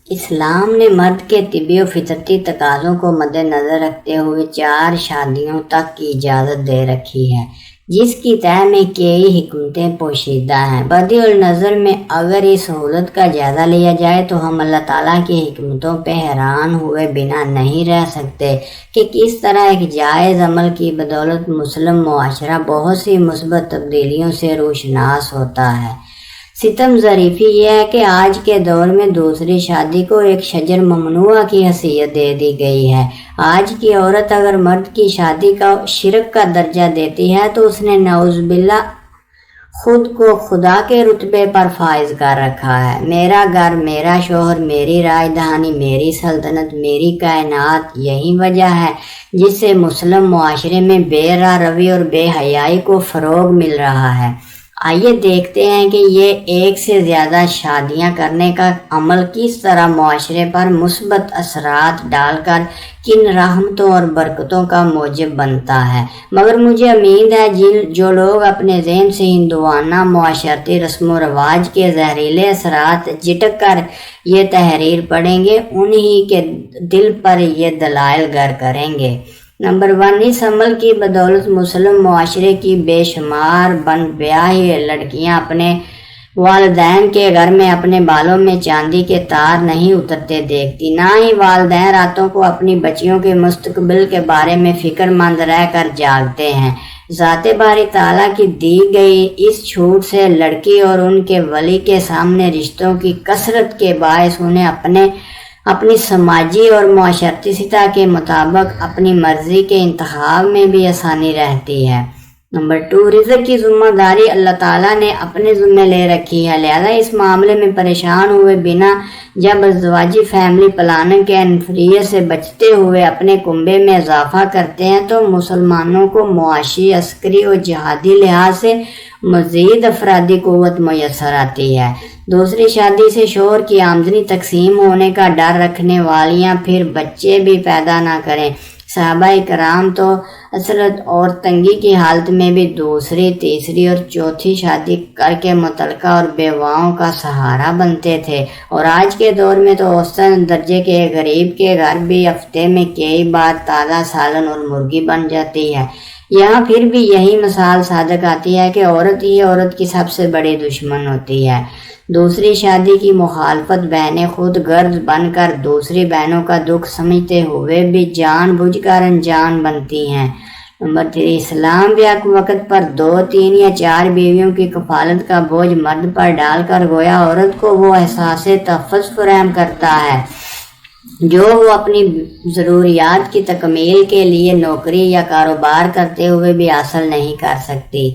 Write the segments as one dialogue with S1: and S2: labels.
S1: اسلام نے مرد کے طبی و فطرتی تقاضوں کو مد نظر رکھتے ہوئے 4 شادیوں تک کی اجازت دے رکھی ہے، جس کی تہ میں کئی حکمتیں پوشیدہ ہیں۔ بدیع النظر میں اگر اس سہولت کا جائزہ لیا جائے تو ہم اللہ تعالیٰ کی حکمتوں پہ حیران ہوئے بنا نہیں رہ سکتے کہ کس طرح ایک جائز عمل کی بدولت مسلم معاشرہ بہت سی مثبت تبدیلیوں سے روشناس ہوتا ہے۔ ستم ظریفی یہ ہے کہ آج کے دور میں دوسری شادی کو ایک شجر ممنوعہ کی حیثیت دے دی گئی ہے۔ آج کی عورت اگر مرد کی شادی کا شرک کا درجہ دیتی ہے تو اس نے نعوذ باللہ خود کو خدا کے رتبے پر فائز کر رکھا ہے۔ میرا گھر، میرا شوہر، میری راجدھانی، میری سلطنت، میری کائنات، یہی وجہ ہے جس سے مسلم معاشرے میں بے راہ روی اور بے حیائی کو فروغ مل رہا ہے۔ آئیے دیکھتے ہیں کہ یہ ایک سے زیادہ شادیاں کرنے کا عمل کس طرح معاشرے پر مثبت اثرات ڈال کر کن رحمتوں اور برکتوں کا موجب بنتا ہے۔ مگر مجھے امید ہے جو لوگ اپنے ذہن سے ہندوانہ معاشرتی رسم و رواج کے زہریلے اثرات جھٹک کر یہ تحریر پڑھیں گے، انہی کے دل پر یہ دلائل گر کریں گے۔ نمبر 1، اس عمل کی بدولت مسلم معاشرے کی بے شمار بن بیاہی لڑکیاں اپنے والدین کے گھر میں اپنے بالوں میں چاندی کے تار نہیں اترتے دیکھتی، نہ ہی والدین راتوں کو اپنی بچیوں کے مستقبل کے بارے میں فکر مند رہ کر جاگتے ہیں۔ ذات باری تعالیٰ کی دی گئی اس چھوٹ سے لڑکی اور ان کے ولی کے سامنے رشتوں کی کثرت کے باعث انہیں اپنی سماجی اور معاشرتی سطح کے مطابق اپنی مرضی کے انتخاب میں بھی آسانی رہتی ہے۔ نمبر 2، رزق کی ذمہ داری اللہ تعالیٰ نے اپنے ذمہ لے رکھی ہے، لہذا اس معاملے میں پریشان ہوئے بنا جب ازدواجی فیملی پلاننگ کے انفریت سے بچتے ہوئے اپنے کنبے میں اضافہ کرتے ہیں تو مسلمانوں کو معاشی، عسکری اور جہادی لحاظ سے مزید افرادی قوت میسر آتی ہے۔ دوسری شادی سے شوہر کی آمدنی تقسیم ہونے کا ڈر رکھنے والیاں پھر بچے بھی پیدا نہ کریں۔ صحابہ کرام تو اصلت اور تنگی کی حالت میں بھی دوسری، تیسری اور چوتھی شادی کر کے متعلقہ اور بیواؤں کا سہارا بنتے تھے، اور آج کے دور میں تو اوسط درجے کے غریب کے گھر بھی ہفتے میں کئی بار تازہ سالن اور مرغی بن جاتی ہے۔ یہاں پھر بھی یہی مثال صادق آتی ہے کہ عورت ہی عورت کی سب سے بڑی دشمن ہوتی ہے۔ دوسری شادی کی مخالفت بہنیں خود غرض بن کر دوسری بہنوں کا دکھ سمجھتے ہوئے بھی جان بوجھ کر انجان بنتی ہیں۔ نمبر 3، اسلام بھی ایک وقت پر 2، 3 یا 4 بیویوں کی کفالت کا بوجھ مرد پر ڈال کر گویا عورت کو وہ احساس تحفظ فراہم کرتا ہے جو وہ اپنی ضروریات کی تکمیل کے لیے نوکری یا کاروبار کرتے ہوئے بھی حاصل نہیں کر سکتی۔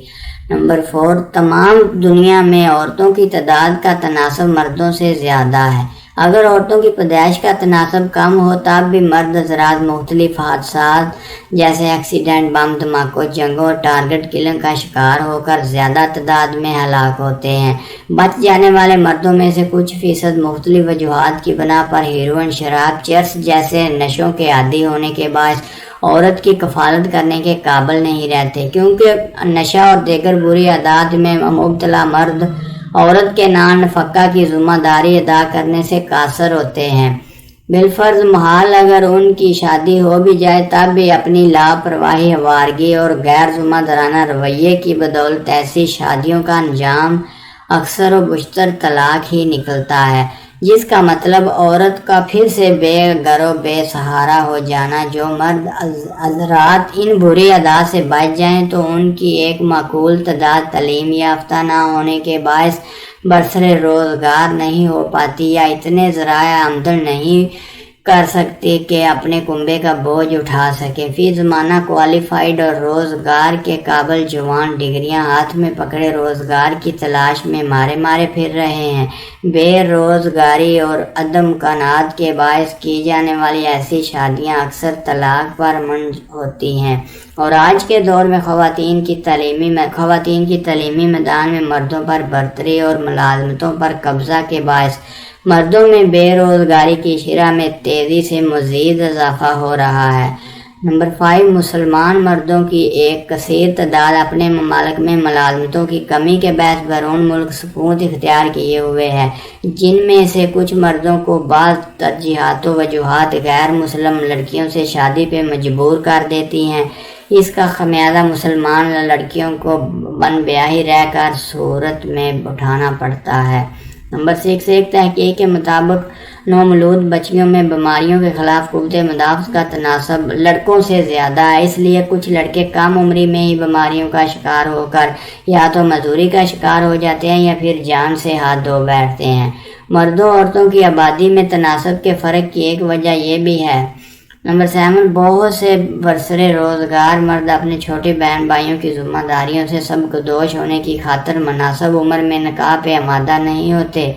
S1: نمبر 4، تمام دنیا میں عورتوں کی تعداد کا تناسب مردوں سے زیادہ ہے۔ اگر عورتوں کی پیدائش کا تناسب کم ہو تب بھی مرد حضرات مختلف حادثات جیسے ایکسیڈنٹ، بم دھماکوں، جنگوں اور ٹارگٹ کلنگ کا شکار ہو کر زیادہ تعداد میں ہلاک ہوتے ہیں۔ بچ جانے والے مردوں میں سے کچھ فیصد مختلف وجوہات کی بنا پر ہیروئن، شراب، چرس جیسے نشوں کے عادی ہونے کے باعث عورت کی کفالت کرنے کے قابل نہیں رہتے، کیونکہ نشہ اور دیگر بری عادات میں مبتلا مرد عورت کے نان نفقہ کی ذمہ داری ادا کرنے سے قاصر ہوتے ہیں۔ بالفرض محال اگر ان کی شادی ہو بھی جائے تب بھی اپنی لاپرواہی، آوارگی اور غیر ذمہ دارانہ رویے کی بدولت ایسی شادیوں کا انجام اکثر و بیشتر طلاق ہی نکلتا ہے، جس کا مطلب عورت کا پھر سے بے گھر و بے سہارا ہو جانا۔ جو مرد حضرات ان بری عادات سے بچ جائیں تو ان کی ایک معقول تعداد تعلیم یافتہ نہ ہونے کے باعث برسر روزگار نہیں ہو پاتی یا اتنے ذرائع آمدن نہیں کر سکتی کہ اپنے کنبے کا بوجھ اٹھا سکے۔ فی زمانہ کوالیفائڈ اور روزگار کے قابل جوان ڈگریاں ہاتھ میں پکڑے روزگار کی تلاش میں مارے پھر رہے ہیں۔ بے روزگاری اور عدم امکانات کے باعث کی جانے والی ایسی شادیاں اکثر طلاق پر منجر ہوتی ہیں، اور آج کے دور میں خواتین کی تعلیمی میدان میں مردوں پر برتری اور ملازمتوں پر قبضہ کے باعث مردوں میں بے روزگاری کی شرح میں تیزی سے مزید اضافہ ہو رہا ہے۔ نمبر 5، مسلمان مردوں کی ایک کثیر تعداد اپنے ممالک میں ملازمتوں کی کمی کے باعث بیرون ملک سکونت اختیار کیے ہوئے ہیں، جن میں سے کچھ مردوں کو بعض ترجیحات و وجوہات غیر مسلم لڑکیوں سے شادی پہ مجبور کر دیتی ہیں۔ اس کا خمیازہ مسلمان لڑکیوں کو بن بیاہی رہ کر صورت میں اٹھانا پڑتا ہے۔ نمبر 6، ایک تحقیق کے مطابق نومولود بچیوں میں بیماریوں کے خلاف قوت مدافعت کا تناسب لڑکوں سے زیادہ ہے، اس لیے کچھ لڑکے کم عمری میں ہی بیماریوں کا شکار ہو کر یا تو مزدوری کا شکار ہو جاتے ہیں یا پھر جان سے ہاتھ دھو بیٹھتے ہیں۔ مردوں عورتوں کی آبادی میں تناسب کے فرق کی ایک وجہ یہ بھی ہے۔ نمبر 7، بہت سے برسر روزگار مرد اپنے چھوٹے بہن بھائیوں کی ذمہ داریوں سے سبکدوش ہونے کی خاطر مناسب عمر میں نکاح پہ آمادہ نہیں ہوتے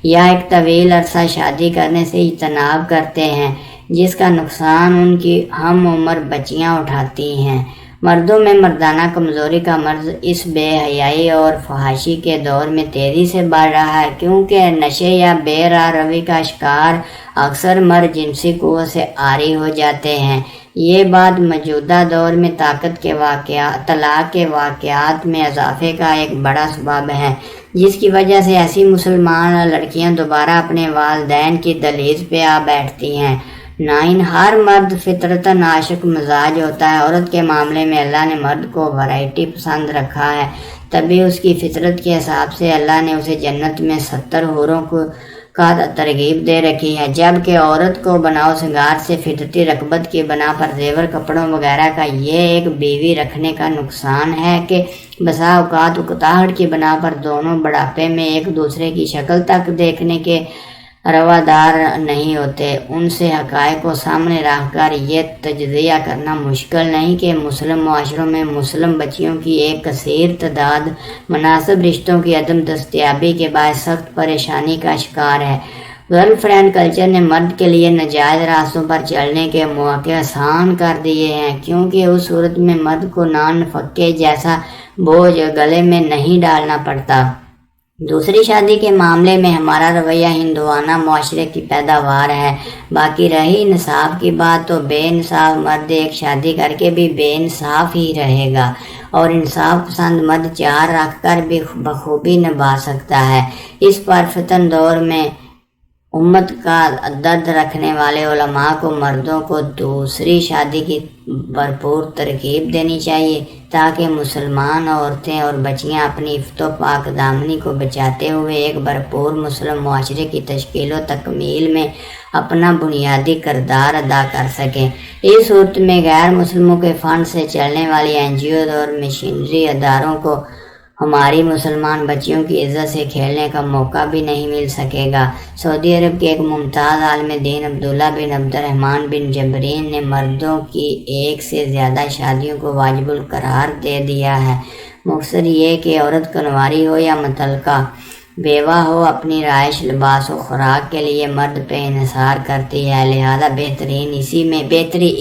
S1: یا ایک طویل عرصہ شادی کرنے سے اجتناب کرتے ہیں، جس کا نقصان ان کی ہم عمر بچیاں اٹھاتی ہیں۔ مردوں میں مردانہ کمزوری کا مرض اس بے حیائی اور فحاشی کے دور میں تیزی سے بڑھ رہا ہے، کیونکہ نشے یا بے راہ روی کا شکار اکثر مرد جنسی قوت سے عاری ہو جاتے ہیں۔ یہ بات موجودہ دور میں طلاق کے واقعات میں اضافے کا ایک بڑا سبب ہے، جس کی وجہ سے ایسی مسلمان لڑکیاں دوبارہ اپنے والدین کی دہلیز پہ آ بیٹھتی ہیں۔ 9، ہر مرد فطرتاً عاشق مزاج ہوتا ہے۔ عورت کے معاملے میں اللہ نے مرد کو ورائٹی پسند رکھا ہے، تبھی اس کی فطرت کے حساب سے اللہ نے اسے جنت میں 70 حوروں کا ترغیب دے رکھی ہے، جبکہ عورت کو بناؤ سنگار سے فطرتی رغبت کی بنا پر زیور کپڑوں وغیرہ کا یہ ایک بیوی رکھنے کا نقصان ہے کہ بسا اوقات اکتاہٹ کی بنا پر دونوں بڑھاپے میں ایک دوسرے کی شکل تک دیکھنے کے روادار نہیں ہوتے۔ ان سے حقائق کو سامنے رکھ کر یہ تجزیہ کرنا مشکل نہیں کہ مسلم معاشروں میں مسلم بچیوں کی ایک کثیر تعداد مناسب رشتوں کی عدم دستیابی کے باعث سخت پریشانی کا شکار ہے۔ گرل فرینڈ کلچر نے مرد کے لیے ناجائز راستوں پر چلنے کے مواقع آسان کر دیے ہیں، کیونکہ اس صورت میں مرد کو نان فقے جیسا بوجھ گلے میں نہیں ڈالنا پڑتا۔ دوسری شادی کے معاملے میں ہمارا رویہ ہندوانہ معاشرے کی پیداوار ہے۔ باقی رہی انصاف کی بات، تو بے انصاف مرد ایک شادی کر کے بھی بے انصاف ہی رہے گا، اور انصاف پسند مرد 4 رکھ کر بھی بخوبی نبھا سکتا ہے۔ اس پرفتن دور میں امت کا درد رکھنے والے علماء کو مردوں کو دوسری شادی کی بھرپور ترغیب دینی چاہیے، تاکہ مسلمان عورتیں اور بچیاں اپنی عفت و پاک دامنی کو بچاتے ہوئے ایک بھرپور مسلم معاشرے کی تشکیل و تکمیل میں اپنا بنیادی کردار ادا کر سکیں۔ اس صورت میں غیر مسلموں کے فنڈ سے چلنے والی NGOز اور مشنری اداروں کو ہماری مسلمان بچیوں کی عزت سے کھیلنے کا موقع بھی نہیں مل سکے گا۔ سعودی عرب کے ایک ممتاز عالم دین عبداللہ بن عبد الرحمن بن جبرین نے مردوں کی 1 سے زیادہ شادیوں کو واجب القرار دے دیا ہے۔ مقصد یہ کہ عورت کنواری ہو یا مطلقہ بیوہ ہو، اپنی رہائش، لباس و خوراک کے لیے مرد پہ انحصار کرتی ہے، لہذا بہتری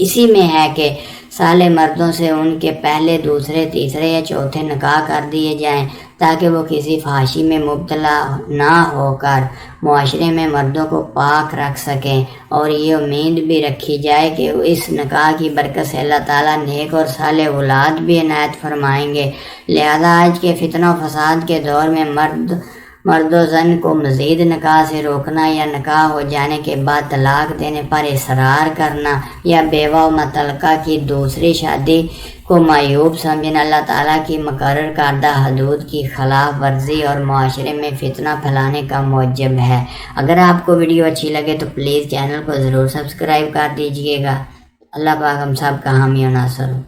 S1: اسی میں ہے کہ سالے مردوں سے ان کے پہلے، دوسرے، تیسرے یا چوتھے نکاح کر دیے جائیں، تاکہ وہ کسی فحاشی میں مبتلا نہ ہو کر معاشرے میں مردوں کو پاک رکھ سکیں، اور یہ امید بھی رکھی جائے کہ اس نکاح کی برکت سے اللہ تعالیٰ نیک اور صالح اولاد بھی عنایت فرمائیں گے۔ لہذا آج کے فتنہ و فساد کے دور میں مرد و زن کو مزید نکاح سے روکنا یا نکاح ہو جانے کے بعد طلاق دینے پر اصرار کرنا یا بیوہ و مطلقہ کی دوسری شادی کو معیوب سمجھنا اللہ تعالیٰ کی مقرر کردہ حدود کی خلاف ورزی اور معاشرے میں فتنہ پھیلانے کا موجب ہے۔ اگر آپ کو ویڈیو اچھی لگے تو پلیز چینل کو ضرور سبسکرائب کر دیجئے گا۔ اللہ پاک ہم سب کا حامی و ناصر ہو۔